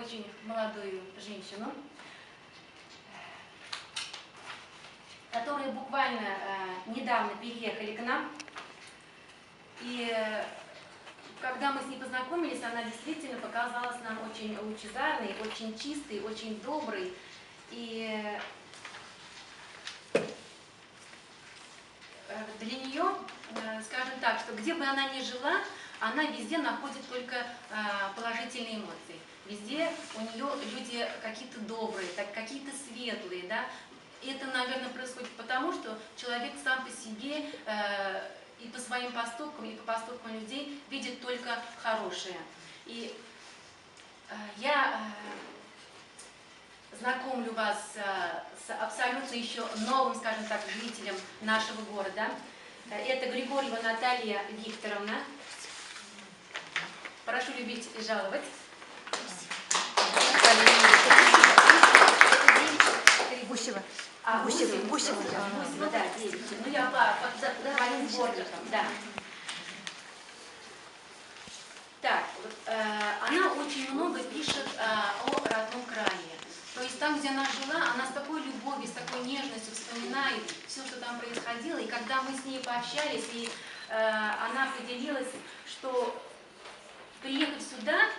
очень молодую женщину, которые буквально недавно переехали к нам. И когда мы с ней познакомились, она действительно показалась нам очень лучезарной, очень чистой, очень доброй. И для нее, скажем так, что где бы она ни жила, она везде находит только положительные эмоции. Везде у нее люди какие-то добрые, какие-то светлые, да. И это, наверное, происходит потому, что человек сам по себе и по своим поступкам, и по поступкам людей видит только хорошее. И я знакомлю вас с абсолютно еще новым, скажем так, жителем нашего города. Это Григорьева Наталья Викторовна. Прошу любить и жаловать. Гусева. Гусева, да, девичья. Ну, я по своим сборникам, да. Так, она очень много пишет о родном крае. То есть там, где она жила, она с такой любовью, с такой нежностью вспоминает все, что там происходило. И когда мы с ней пообщались, и она поделилась, что приехав сюда,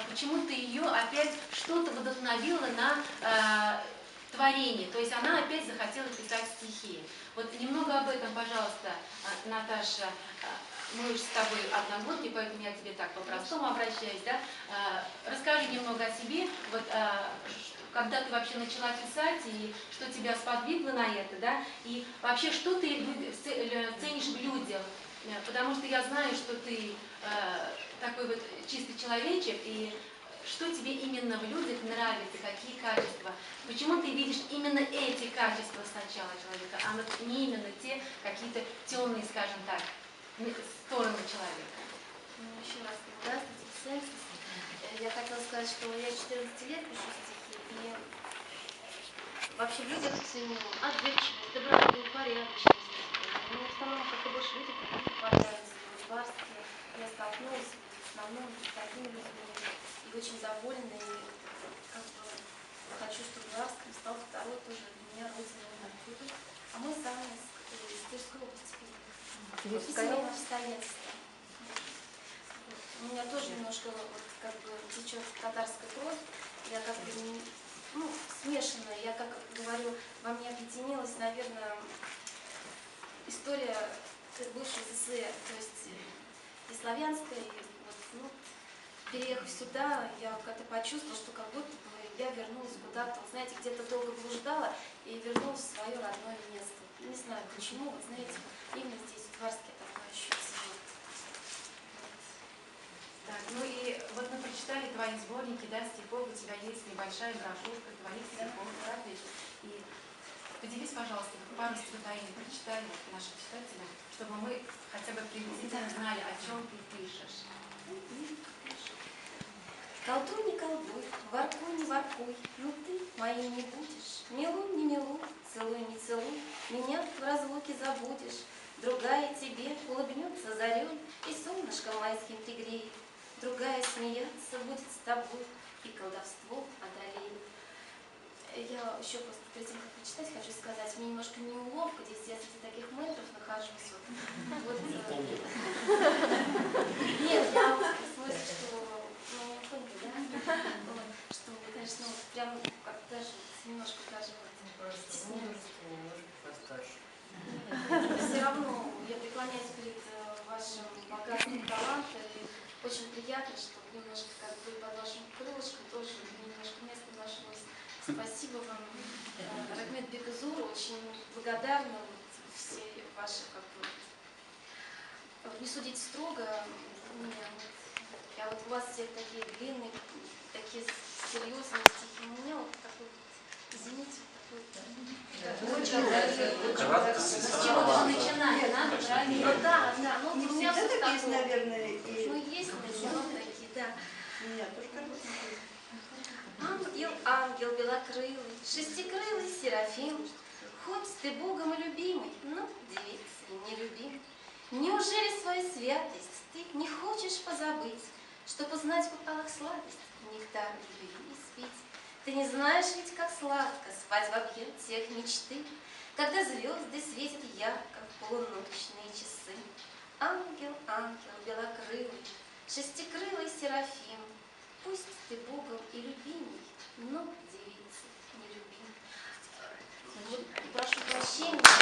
почему-то ее опять что-то вдохновило на творение. То есть она опять захотела писать стихи. Вот немного об этом, пожалуйста, Наташа. Мы уже с тобой одногодки, поэтому я к тебе так по-простому обращаюсь. Да? Расскажи немного о себе. Вот, когда ты вообще начала писать, и что тебя сподвигло на это, да? И вообще, что ты ценишь в людях? Потому что я знаю, что ты такой вот чистый человечек, и что тебе именно в людях нравится, какие качества? Почему ты видишь именно эти качества сначала человека, а не именно те какие-то темные, скажем так, стороны человека? Еще раз здравствуйте всем. Я хотела сказать, что я 14 лет пишу стихи, и вообще в людях ценю отзывчивость, доброту, порядочность. Но в основном как-то больше люди попадаются в барстве. Я столкнулась в основном с такими людьми и очень довольна, и как бы хочу, чтобы Барском стал второй тоже для меня родиной. А мы сами из Тверской области. Семейные обстоятельства. У меня тоже немножко вот, как бы течет татарская кровь. Я как бы смешанная. Я, как говорю, во мне объединилась, наверное, история бывшей СССР, то есть и славянская, и вот, переехав сюда, я как-то почувствовала, что как будто бы я вернулась куда-то, знаете, где-то долго блуждала и вернулась в свое родное место. Не знаю почему, вот знаете, именно здесь, в Варске, такое ощущение. Так, ну и вот мы прочитали твои сборники, да, стихов, у тебя есть небольшая брошюрка твоих стихов, правда? И поделись, пожалуйста, пару стихотворений прочитай нашим читателям, чтобы мы хотя бы приблизительно знали, о чем ты пишешь. Колдуй, не колдуй, воркуй, не воркуй, но ты моим не будешь. Милуй, не милуй, целуй, не целуй, меня в разлуке забудешь. Другая тебе улыбнется зарей, и солнышко майским пригреет. Другая смеяться будет с тобой, и колдовство одолеет. Я еще просто перед тем, как прочитать, хочу сказать, мне немножко неловко, здесь я среди таких мэтров нахожусь. Нет, я в смысле, что не поняли, да? Что, конечно, прям как даже немножко даже стесняюсь. Все равно я преклоняюсь перед вашим богатством таланта, и очень приятно, что немножко как бы под вашим крылышком тоже немножко место нашлось. Спасибо вам, Рахмет Бекзуру, очень благодарна все ваши, как бы, не судите строго меня. А вот у вас все такие длинные, такие серьезные стихи. У меня вот такой, извините, такой. С чего ты начинаешь, надо, правильно? Ну да, ну у меня все есть, такое. наверное, и... Ну есть, наверное, такие, да. У меня тоже короткие. Ангел, ангел белокрылый, шестикрылый серафим, хоть ты Богом и любимый, но девицей не любим. Неужели свою святость ты не хочешь позабыть, чтоб узнать в купалах сладость, нектар любви? Ты не знаешь ведь, как сладко спать в объятиях мечты, когда звезды светят ярко в полуночные часы. Ангел, ангел белокрылый, шестикрылый серафим, пусть ты Богом и любим,